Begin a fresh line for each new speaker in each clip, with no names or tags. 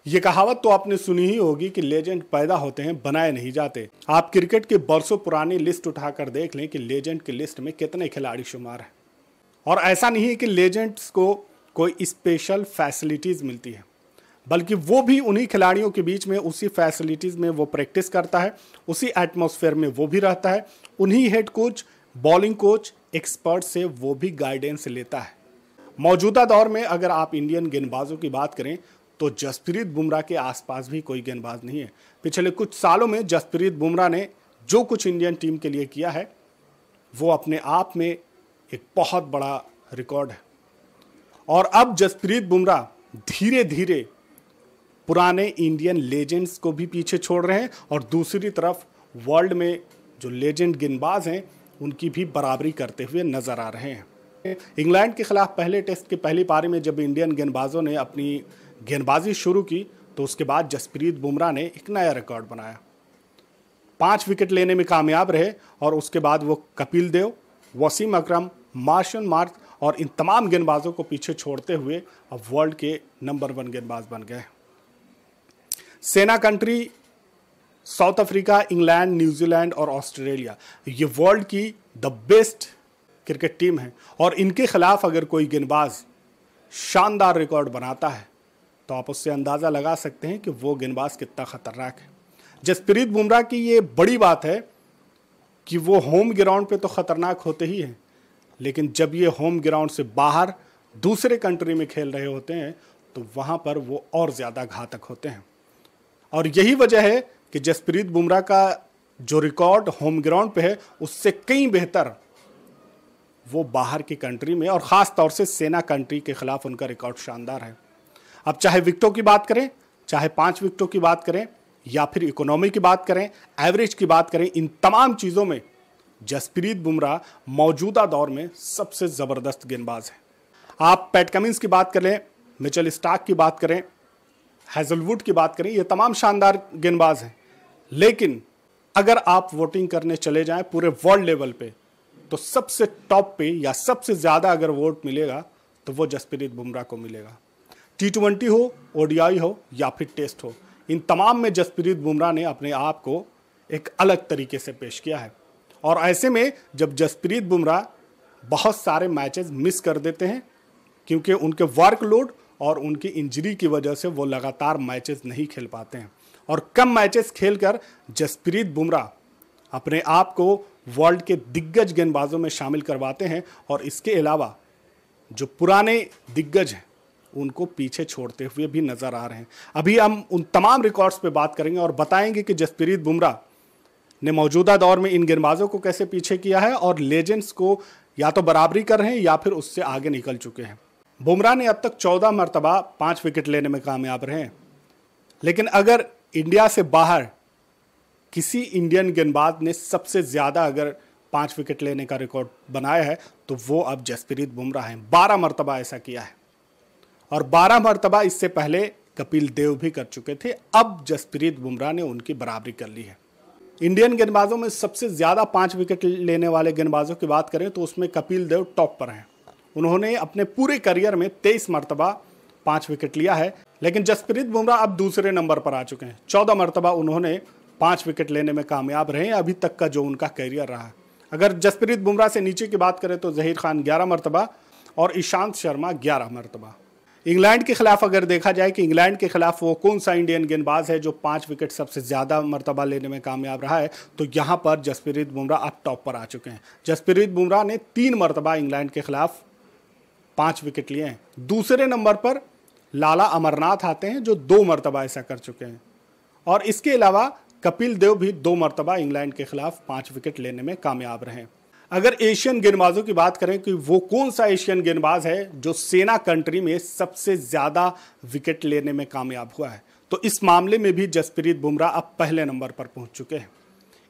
ये कहावत तो आपने सुनी ही होगी कि लेजेंड पैदा होते हैं, बनाए नहीं जाते। आप क्रिकेट की बरसों पुरानी लिस्ट उठाकर देख लें कि लेजेंड की लिस्ट में कितने खिलाड़ी शुमार हैं। और ऐसा नहीं है कि लेजेंड्स को कोई स्पेशल फैसिलिटीज मिलती है, बल्कि वो भी उन्हीं खिलाड़ियों के बीच में उसी फैसिलिटीज में वो प्रैक्टिस करता है, उसी एटमॉस्फेयर में वो भी रहता है, उन्हीं head coach, bowling coach, expert से वो भी गाइडेंस लेता है। मौजूदा दौर में अगर आप इंडियन गेंदबाजों की बात करें तो जसप्रीत बुमराह के आसपास भी कोई गेंदबाज नहीं है। पिछले कुछ सालों में जसप्रीत बुमराह ने जो कुछ इंडियन टीम के लिए किया है वो अपने आप में एक बहुत बड़ा रिकॉर्ड है। और अब जसप्रीत बुमराह धीरे धीरे पुराने इंडियन लेजेंड्स को भी पीछे छोड़ रहे हैं और दूसरी तरफ वर्ल्ड में जो लेजेंड गेंदबाज हैं उनकी भी बराबरी करते हुए नजर आ रहे हैं। इंग्लैंड के खिलाफ पहले टेस्ट की पहली पारी में जब इंडियन गेंदबाजों ने अपनी गेंदबाजी शुरू की तो उसके बाद जसप्रीत बुमराह ने एक नया रिकॉर्ड बनाया। 5 विकेट लेने में कामयाब रहे और उसके बाद वो कपिल देव, वसीम अकरम, मार्शन मार्क और इन तमाम गेंदबाजों को पीछे छोड़ते हुए अब वर्ल्ड के नंबर 1 गेंदबाज बन गए। सेना country south Africa, England, New Zealand और ऑस्ट्रेलिया ये वर्ल्ड की द बेस्ट क्रिकेट टीम है और इनके खिलाफ अगर कोई गेंदबाज शानदार रिकॉर्ड बनाता है तो आप उससे अंदाज़ा लगा सकते हैं कि वो गेंदबाज कितना खतरनाक है। जसप्रीत बुमराह की ये बड़ी बात है कि वो होम ग्राउंड पे तो खतरनाक होते ही हैं, लेकिन जब ये होम ग्राउंड से बाहर दूसरे कंट्री में खेल रहे होते हैं तो वहाँ पर वो और ज़्यादा घातक होते हैं। और यही वजह है कि जसप्रीत बुमराह का जो रिकॉर्ड होम ग्राउंड पे है उससे कहीं बेहतर वो बाहर की कंट्री में और ख़ास तौर से सेना कंट्री के खिलाफ उनका रिकॉर्ड शानदार है। अब चाहे विकेटों की बात करें, चाहे 5 विकेटों की बात करें या फिर इकोनॉमी की बात करें, एवरेज की बात करें, इन तमाम चीज़ों में जसप्रीत बुमराह मौजूदा दौर में सबसे ज़बरदस्त गेंदबाज है। आप पैट कमिंस की बात करें, मिचेल स्टार्क की बात करें, हैजलवुड की बात करें, ये तमाम शानदार गेंदबाज हैं, लेकिन अगर आप वोटिंग करने चले जाएं पूरे वर्ल्ड लेवल पे तो सबसे टॉप पे या सबसे ज़्यादा अगर वोट मिलेगा तो वो जसप्रीत बुमराह को मिलेगा। T20 हो, ODI हो या फिर टेस्ट हो, इन तमाम में जसप्रीत बुमराह ने अपने आप को एक अलग तरीके से पेश किया है। और ऐसे में जब जसप्रीत बुमराह बहुत सारे मैचेस मिस कर देते हैं क्योंकि उनके वर्कलोड और उनकी इंजरी की वजह से वो लगातार मैचेस नहीं खेल पाते हैं और कम मैचेस खेलकर जसप्रीत बुमराह अपने आप को वर्ल्ड के दिग्गज गेंदबाजों में शामिल करवाते हैं और इसके अलावा जो पुराने दिग्गज हैं उनको पीछे छोड़ते हुए भी नजर आ रहे हैं। अभी हम उन तमाम रिकॉर्ड्स पे बात करेंगे और बताएंगे कि जसप्रीत बुमराह ने मौजूदा दौर में इन गेंदबाजों को कैसे पीछे किया है और लेजेंड्स को या तो बराबरी कर रहे हैं या फिर उससे आगे निकल चुके हैं। बुमराह ने अब तक 14 मरतबा 5 विकेट लेने में कामयाब रहे हैं, लेकिन अगर इंडिया से बाहर किसी इंडियन गेंदबाज ने सबसे ज़्यादा अगर 5 विकेट लेने का रिकॉर्ड बनाया है तो वो अब जसप्रीत बुमराह हैं। 12 मरतबा ऐसा किया है और 12 मरतबा इससे पहले कपिल देव भी कर चुके थे। अब जसप्रीत बुमराह ने उनकी बराबरी कर ली है। इंडियन गेंदबाजों में सबसे ज़्यादा 5 विकेट लेने वाले गेंदबाजों की बात करें तो उसमें कपिल देव टॉप पर हैं। उन्होंने अपने पूरे करियर में 23 मरतबा 5 विकेट लिया है, लेकिन जसप्रीत बुमराह अब दूसरे नंबर पर आ चुके हैं। 14 मरतबा उन्होंने 5 विकेट लेने में कामयाब रहे हैं अभी तक का जो उनका करियर रहा। अगर जसप्रीत बुमराह से नीचे की बात करें तो जहीर खान 11 मरतबा और ईशांत शर्मा 11 मरतबा। इंग्लैंड के खिलाफ अगर देखा जाए कि इंग्लैंड के खिलाफ वो कौन सा इंडियन गेंदबाज है जो 5 विकेट सबसे ज़्यादा मरतबा लेने में कामयाब रहा है, तो यहाँ पर जसप्रीत बुमराह अब टॉप पर आ चुके हैं। जसप्रीत बुमराह ने 3 मरतबा इंग्लैंड के खिलाफ 5 विकेट लिए हैं। दूसरे नंबर पर लाला अमरनाथ आते हैं जो 2 मरतबा ऐसा कर चुके हैं और इसके अलावा कपिल देव भी 2 मरतबा इंग्लैंड के खिलाफ 5 विकेट लेने में कामयाब रहे। अगर एशियन गेंदबाजों की बात करें कि वो कौन सा एशियन गेंदबाज है जो सेना कंट्री में सबसे ज़्यादा विकेट लेने में कामयाब हुआ है, तो इस मामले में भी जसप्रीत बुमराह अब पहले नंबर पर पहुंच चुके हैं।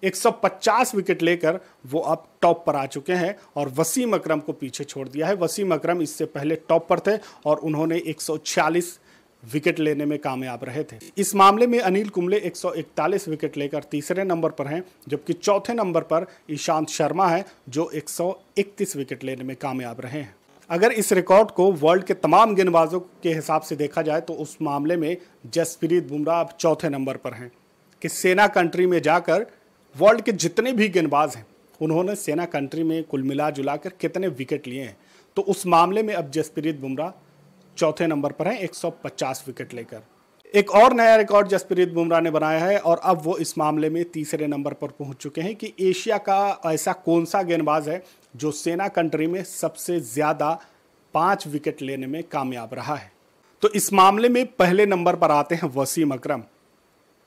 150 विकेट लेकर वो अब टॉप पर आ चुके हैं और वसीम अकरम को पीछे छोड़ दिया है। वसीम अकरम इससे पहले टॉप पर थे और उन्होंने 146 विकेट लेने में कामयाब रहे थे। इस मामले में अनिल कुंबले 141 विकेट लेकर तीसरे नंबर पर हैं, जबकि चौथे नंबर पर ईशांत शर्मा है जो 131 विकेट लेने में कामयाब रहे हैं। अगर इस रिकॉर्ड को वर्ल्ड के तमाम गेंदबाजों के हिसाब से देखा जाए तो उस मामले में जसप्रीत बुमराह अब चौथे नंबर पर हैं कि सेना कंट्री में जाकर वर्ल्ड के जितने भी गेंदबाज हैं उन्होंने सेना कंट्री में कुल मिला जुलाकर कितने विकेट लिए हैं। तो उस मामले में अब जसप्रीत बुमराह चौथे नंबर पर हैं 150 विकेट लेकर। एक और नया रिकॉर्ड जसप्रीत बुमराह ने बनाया है और अब वो इस मामले में तीसरे नंबर पर पहुंच चुके हैं कि एशिया का ऐसा कौन सा गेंदबाज है जो सेना कंट्री में सबसे ज़्यादा 5 विकेट लेने में कामयाब रहा है। तो इस मामले में पहले नंबर पर आते हैं वसीम अकरम।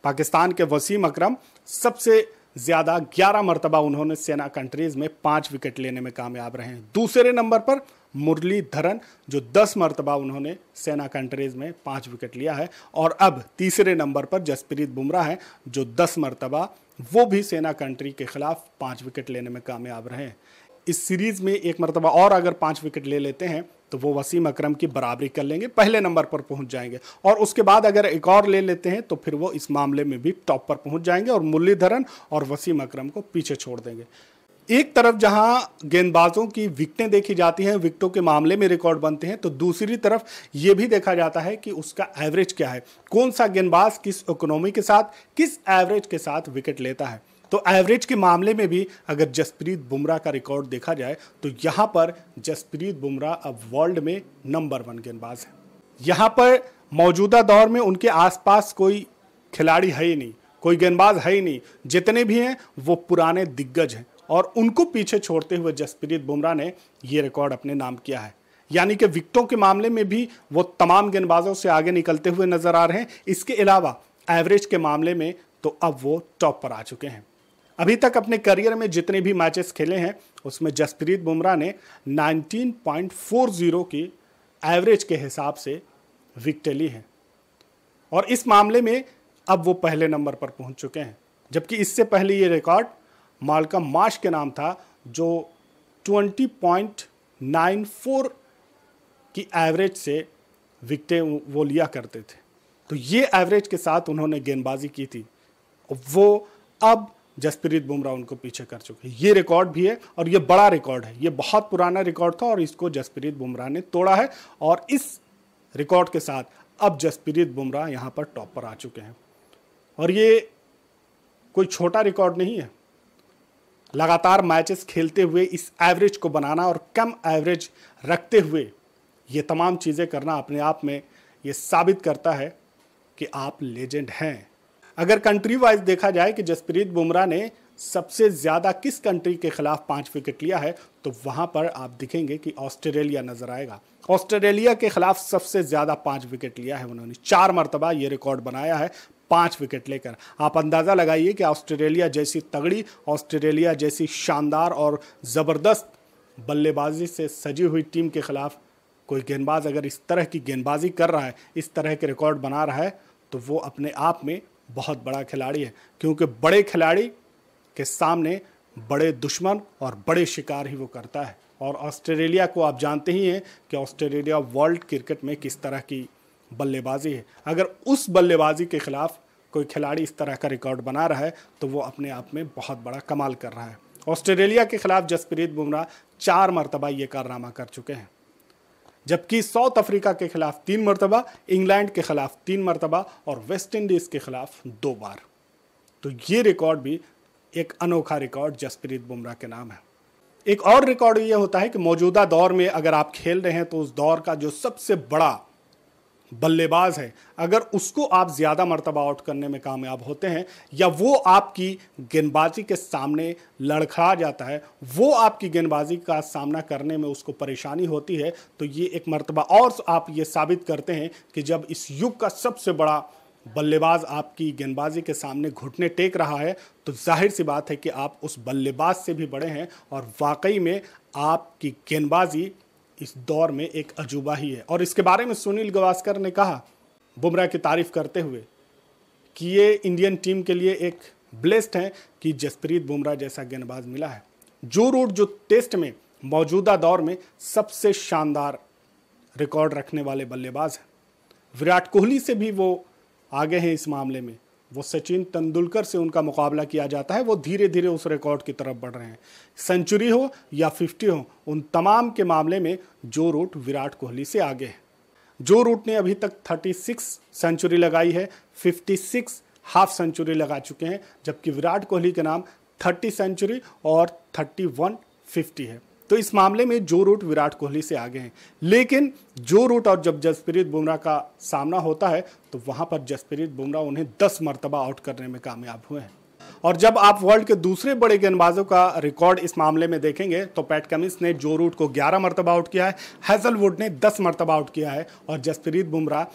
पाकिस्तान के वसीम अकरम सबसे ज़्यादा 11 मरतबा उन्होंने सेना कंट्रीज में 5 विकेट लेने में कामयाब रहे हैं। दूसरे नंबर पर मुरलीधरन जो 10 मरतबा उन्होंने सेना कंट्रीज में 5 विकेट लिया है। और अब तीसरे नंबर पर जसप्रीत बुमराह हैं जो 10 मरतबा वो भी सेना कंट्री के खिलाफ 5 विकेट लेने में कामयाब रहे हैं। इस सीरीज़ में एक मरतबा और अगर 5 विकेट ले लेते हैं तो वो वसीम अकरम की बराबरी कर लेंगे, पहले नंबर पर पहुंच जाएंगे। और उसके बाद अगर एक और ले लेते हैं तो फिर वो इस मामले में भी टॉप पर पहुंच जाएंगे और मुरलीधरन और वसीम अकरम को पीछे छोड़ देंगे। एक तरफ जहां गेंदबाजों की विकेटें देखी जाती हैं, विकेटों के मामले में रिकॉर्ड बनते हैं, तो दूसरी तरफ ये भी देखा जाता है कि उसका एवरेज क्या है, कौन सा गेंदबाज किस इकोनॉमी के साथ, किस एवरेज के साथ विकेट लेता है। तो एवरेज के मामले में भी अगर जसप्रीत बुमराह का रिकॉर्ड देखा जाए तो यहाँ पर जसप्रीत बुमराह अब वर्ल्ड में नंबर 1 गेंदबाज है। यहाँ पर मौजूदा दौर में उनके आसपास कोई खिलाड़ी है ही नहीं, कोई गेंदबाज है ही नहीं, जितने भी हैं वो पुराने दिग्गज हैं और उनको पीछे छोड़ते हुए जसप्रीत बुमराह ने ये रिकॉर्ड अपने नाम किया है। यानी कि विकेटों के मामले में भी वो तमाम गेंदबाजों से आगे निकलते हुए नजर आ रहे हैं। इसके अलावा एवरेज के मामले में तो अब वो टॉप पर आ चुके हैं। अभी तक अपने करियर में जितने भी मैचेस खेले हैं उसमें जसप्रीत बुमराह ने 19.40 की एवरेज के हिसाब से विकेटें ली हैं और इस मामले में अब वो पहले नंबर पर पहुंच चुके हैं। जबकि इससे पहले ये रिकॉर्ड माल्कम मार्श के नाम था जो 20.94 की एवरेज से विकेटें वो लिया करते थे। तो ये एवरेज के साथ उन्होंने गेंदबाजी की थी, वो अब जसप्रीत बुमराह उनको पीछे कर चुके हैं। ये रिकॉर्ड भी है और ये बड़ा रिकॉर्ड है, ये बहुत पुराना रिकॉर्ड था और इसको जसप्रीत बुमराह ने तोड़ा है और इस रिकॉर्ड के साथ अब जसप्रीत बुमराह यहाँ पर टॉप पर आ चुके हैं। और ये कोई छोटा रिकॉर्ड नहीं है। लगातार मैचेस खेलते हुए इस एवरेज को बनाना और कम एवरेज रखते हुए ये तमाम चीज़ें करना अपने आप में ये साबित करता है कि आप लेजेंड हैं। अगर कंट्री वाइज देखा जाए कि जसप्रीत बुमराह ने सबसे ज़्यादा किस कंट्री के खिलाफ 5 विकेट लिया है तो वहाँ पर आप दिखेंगे कि ऑस्ट्रेलिया नज़र आएगा। ऑस्ट्रेलिया के खिलाफ सबसे ज़्यादा 5 विकेट लिया है उन्होंने, 4 मरतबा ये रिकॉर्ड बनाया है 5 विकेट लेकर। आप अंदाज़ा लगाइए कि ऑस्ट्रेलिया जैसी तगड़ी, ऑस्ट्रेलिया जैसी शानदार और ज़बरदस्त बल्लेबाजी से सजी हुई टीम के खिलाफ कोई गेंदबाज अगर इस तरह की गेंदबाजी कर रहा है, इस तरह के रिकॉर्ड बना रहा है तो वो अपने आप में बहुत बड़ा खिलाड़ी है। क्योंकि बड़े खिलाड़ी के सामने बड़े दुश्मन और बड़े शिकार ही वो करता है। और ऑस्ट्रेलिया को आप जानते ही हैं कि ऑस्ट्रेलिया वर्ल्ड क्रिकेट में किस तरह की बल्लेबाजी है। अगर उस बल्लेबाजी के खिलाफ कोई खिलाड़ी इस तरह का रिकॉर्ड बना रहा है तो वो अपने आप में बहुत बड़ा कमाल कर रहा है। ऑस्ट्रेलिया के खिलाफ जसप्रीत बुमराह 4 मरतबा ये कारनामा कर चुके हैं, जबकि साउथ अफ्रीका के खिलाफ 3 मरतबा, इंग्लैंड के खिलाफ 3 मरतबा और वेस्ट इंडीज़ के खिलाफ 2 बार। तो ये रिकॉर्ड भी एक अनोखा रिकॉर्ड जसप्रीत बुमराह के नाम है। एक और रिकॉर्ड ये होता है कि मौजूदा दौर में अगर आप खेल रहे हैं तो उस दौर का जो सबसे बड़ा बल्लेबाज है, अगर उसको आप ज़्यादा मरतबा आउट करने में कामयाब होते हैं या वो आपकी गेंदबाजी के सामने लड़खड़ा जाता है, वो आपकी गेंदबाजी का सामना करने में उसको परेशानी होती है, तो ये एक मरतबा और आप ये साबित करते हैं कि जब इस युग का सबसे बड़ा बल्लेबाज आपकी गेंदबाजी के सामने घुटने टेक रहा है तो जाहिर सी बात है कि आप उस बल्लेबाज से भी बड़े हैं और वाकई में आपकी गेंदबाजी इस दौर में एक अजूबा ही है। और इसके बारे में सुनील गावस्कर ने कहा बुमराह की तारीफ करते हुए कि ये इंडियन टीम के लिए एक ब्लेस्ड है कि जसप्रीत बुमराह जैसा गेंदबाज मिला है। जो रूट जो टेस्ट में मौजूदा दौर में सबसे शानदार रिकॉर्ड रखने वाले बल्लेबाज हैं, विराट कोहली से भी वो आगे हैं इस मामले में। वो सचिन तेंदुलकर से उनका मुकाबला किया जाता है, वो धीरे धीरे उस रिकॉर्ड की तरफ बढ़ रहे हैं। सेंचुरी हो या 50 हो, उन तमाम के मामले में जो रूट विराट कोहली से आगे है। जो रूट ने अभी तक 36 सेंचुरी लगाई है, 56 हाफ सेंचुरी लगा चुके हैं, जबकि विराट कोहली के नाम 30 सेंचुरी और 31 50 है। तो इस मामले में जो रूट विराट कोहली से आगे हैं। लेकिन जो रूट और जब जसप्रीत बुमराह का सामना होता है तो वहां पर जसप्रीत बुमराह उन्हें 10 मरतबा आउट करने में कामयाब हुए हैं। और जब आप वर्ल्ड के दूसरे बड़े गेंदबाजों का रिकॉर्ड इस मामले में देखेंगे तो पैट कमिंस ने जो रूट को 11 मरतबा आउट किया है, हैजलवुड ने 10 मरतबा आउट किया है और जसप्रीत बुमराह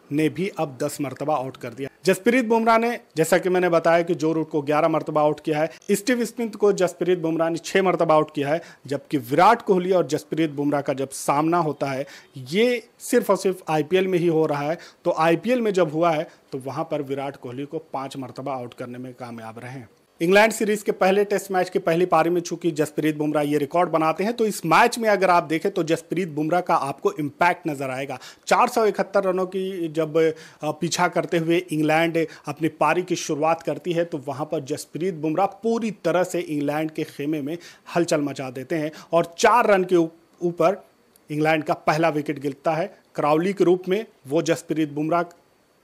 ने भी अब 10 मरतबा आउट कर दिया। जसप्रीत बुमराह ने, जैसा कि मैंने बताया कि जो रूट को 11 मरतबा आउट किया है, स्टीव स्मिथ को जसप्रीत बुमराह ने 6 मरतबा आउट किया है, जबकि विराट कोहली और जसप्रीत बुमराह का जब सामना होता है ये सिर्फ और सिर्फ आईपीएल में ही हो रहा है। तो आईपीएल में जब हुआ है तो वहां पर विराट कोहली को 5 मरतबा आउट करने में कामयाब रहे हैं। इंग्लैंड सीरीज के पहले टेस्ट मैच की पहली पारी में चूंकि जसप्रीत बुमराह ये रिकॉर्ड बनाते हैं तो इस मैच में अगर आप देखें तो जसप्रीत बुमराह का आपको इम्पैक्ट नजर आएगा। 471 रनों की जब पीछा करते हुए इंग्लैंड अपनी पारी की शुरुआत करती है तो वहां पर जसप्रीत बुमराह पूरी तरह से इंग्लैंड के खेमे में हलचल मचा देते हैं और 4 रन के ऊपर इंग्लैंड का पहला विकेट गिरता है। क्राउली के रूप में वो जसप्रीत बुमराह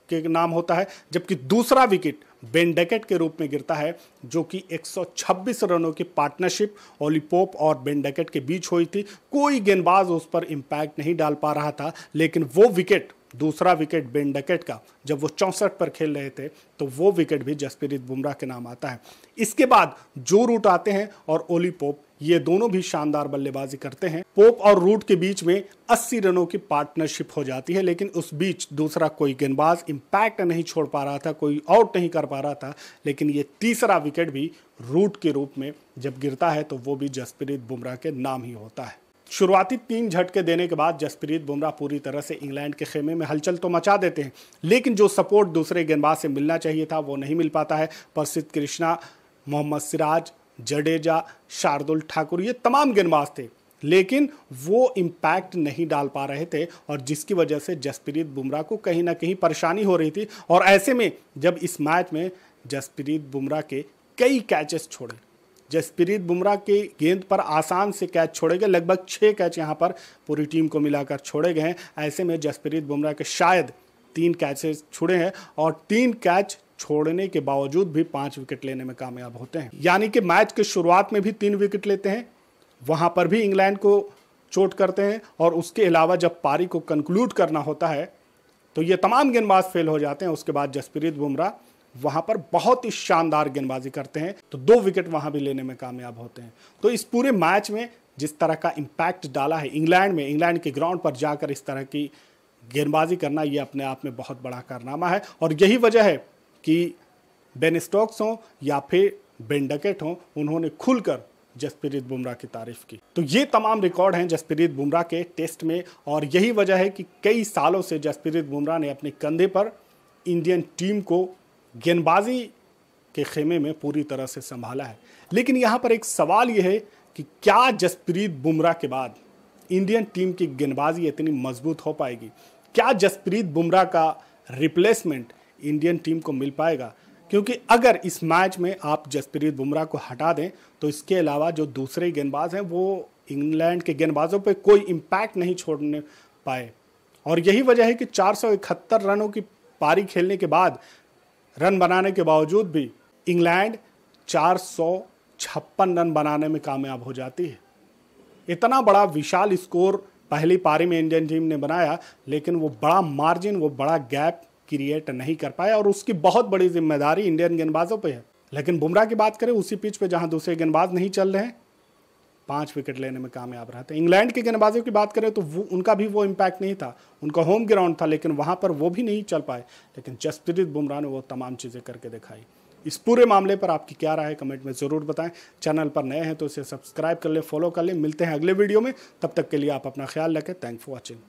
के नाम होता है, जबकि दूसरा विकेट बेन डकेट के रूप में गिरता है, जो कि 126 रनों की पार्टनरशिप ओली पोप और बेन डकेट के बीच हुई थी। कोई गेंदबाज उस पर इंपैक्ट नहीं डाल पा रहा था, लेकिन वो विकेट, दूसरा विकेट बेन डकेट का, जब वो 64 पर खेल रहे थे तो वो विकेट भी जसप्रीत बुमराह के नाम आता है। इसके बाद जो रूट आते हैं और ओली पोप, ये दोनों भी शानदार बल्लेबाजी करते हैं। पोप और रूट के बीच में 80 रनों की पार्टनरशिप हो जाती है, लेकिन उस बीच दूसरा कोई गेंदबाज इंपैक्ट नहीं छोड़ पा रहा था, कोई आउट नहीं कर पा रहा था। लेकिन ये तीसरा विकेट भी रूट के रूप में जब गिरता है तो वो भी जसप्रीत बुमराह के नाम ही होता है। शुरुआती 3 झटके देने के बाद जसप्रीत बुमराह पूरी तरह से इंग्लैंड के खेमे में हलचल तो मचा देते हैं, लेकिन जो सपोर्ट दूसरे गेंदबाज से मिलना चाहिए था वो नहीं मिल पाता है। प्रसिद्ध कृष्णा, मोहम्मद सिराज, जडेजा, शार्दुल ठाकुर, ये तमाम गेंदबाज थे, लेकिन वो इम्पैक्ट नहीं डाल पा रहे थे और जिसकी वजह से जसप्रीत बुमराह को कहीं ना कहीं परेशानी हो रही थी। और ऐसे में जब इस मैच में जसप्रीत बुमराह के कई कैचेस छोड़े, जसप्रीत बुमराह के गेंद पर आसान से कैच छोड़े गए, लगभग 6 कैच यहाँ पर पूरी टीम को मिलाकर छोड़े गए हैं। ऐसे में जसप्रीत बुमराह के शायद 3 कैचेस छुड़े हैं और 3 कैच छोड़ने के बावजूद भी 5 विकेट लेने में कामयाब होते हैं। यानी कि मैच के शुरुआत में भी 3 विकेट लेते हैं, वहां पर भी इंग्लैंड को चोट करते हैं और उसके अलावा जब पारी को कंक्लूड करना होता है तो ये तमाम गेंदबाज फेल हो जाते हैं। उसके बाद जसप्रीत बुमराह वहां पर बहुत ही शानदार गेंदबाजी करते हैं तो 2 विकेट वहां भी लेने में कामयाब होते हैं। तो इस पूरे मैच में जिस तरह का इम्पैक्ट डाला है इंग्लैंड में, इंग्लैंड के ग्राउंड पर जाकर इस तरह की गेंदबाजी करना, ये अपने आप में बहुत बड़ा कारनामा है। और यही वजह है कि बेन स्टोक्स हो या फिर बेन डकेट हो, उन्होंने खुलकर जसप्रीत बुमराह की तारीफ की। तो ये तमाम रिकॉर्ड हैं जसप्रीत बुमराह के टेस्ट में और यही वजह है कि कई सालों से जसप्रीत बुमराह ने अपने कंधे पर इंडियन टीम को गेंदबाजी के खेमे में पूरी तरह से संभाला है। लेकिन यहाँ पर एक सवाल यह है कि क्या जसप्रीत बुमराह के बाद इंडियन टीम की गेंदबाजी इतनी मजबूत हो पाएगी? क्या जसप्रीत बुमराह का रिप्लेसमेंट इंडियन टीम को मिल पाएगा? क्योंकि अगर इस मैच में आप जसप्रीत बुमराह को हटा दें तो इसके अलावा जो दूसरे गेंदबाज हैं वो इंग्लैंड के गेंदबाजों पे कोई इम्पैक्ट नहीं छोड़ने पाए। और यही वजह है कि 471 रनों की पारी खेलने के बाद, रन बनाने के बावजूद भी इंग्लैंड 456 रन बनाने में कामयाब हो जाती है। इतना बड़ा विशाल स्कोर पहली पारी में इंडियन टीम ने बनाया, लेकिन वो बड़ा मार्जिन, वो बड़ा गैप क्रिएट नहीं कर पाया और उसकी बहुत बड़ी जिम्मेदारी इंडियन गेंदबाजों पे है। लेकिन बुमराह की बात करें, उसी पिच पे जहां दूसरे गेंदबाज नहीं चल रहे हैं, 5 विकेट लेने में कामयाब रहते हैं। इंग्लैंड के गेंदबाजों की बात करें तो उनका भी वो इम्पैक्ट नहीं था, उनका होम ग्राउंड था, लेकिन वहां पर वो भी नहीं चल पाए। लेकिन जसप्रीत बुमराह ने वो तमाम चीज़ें करके दिखाई। इस पूरे मामले पर आपकी क्या राय है कमेंट में ज़रूर बताएं। चैनल पर नए हैं तो इसे सब्सक्राइब कर ले, फॉलो कर ले। मिलते हैं अगले वीडियो में, तब तक के लिए आप अपना ख्याल रखें। Thanks for watching.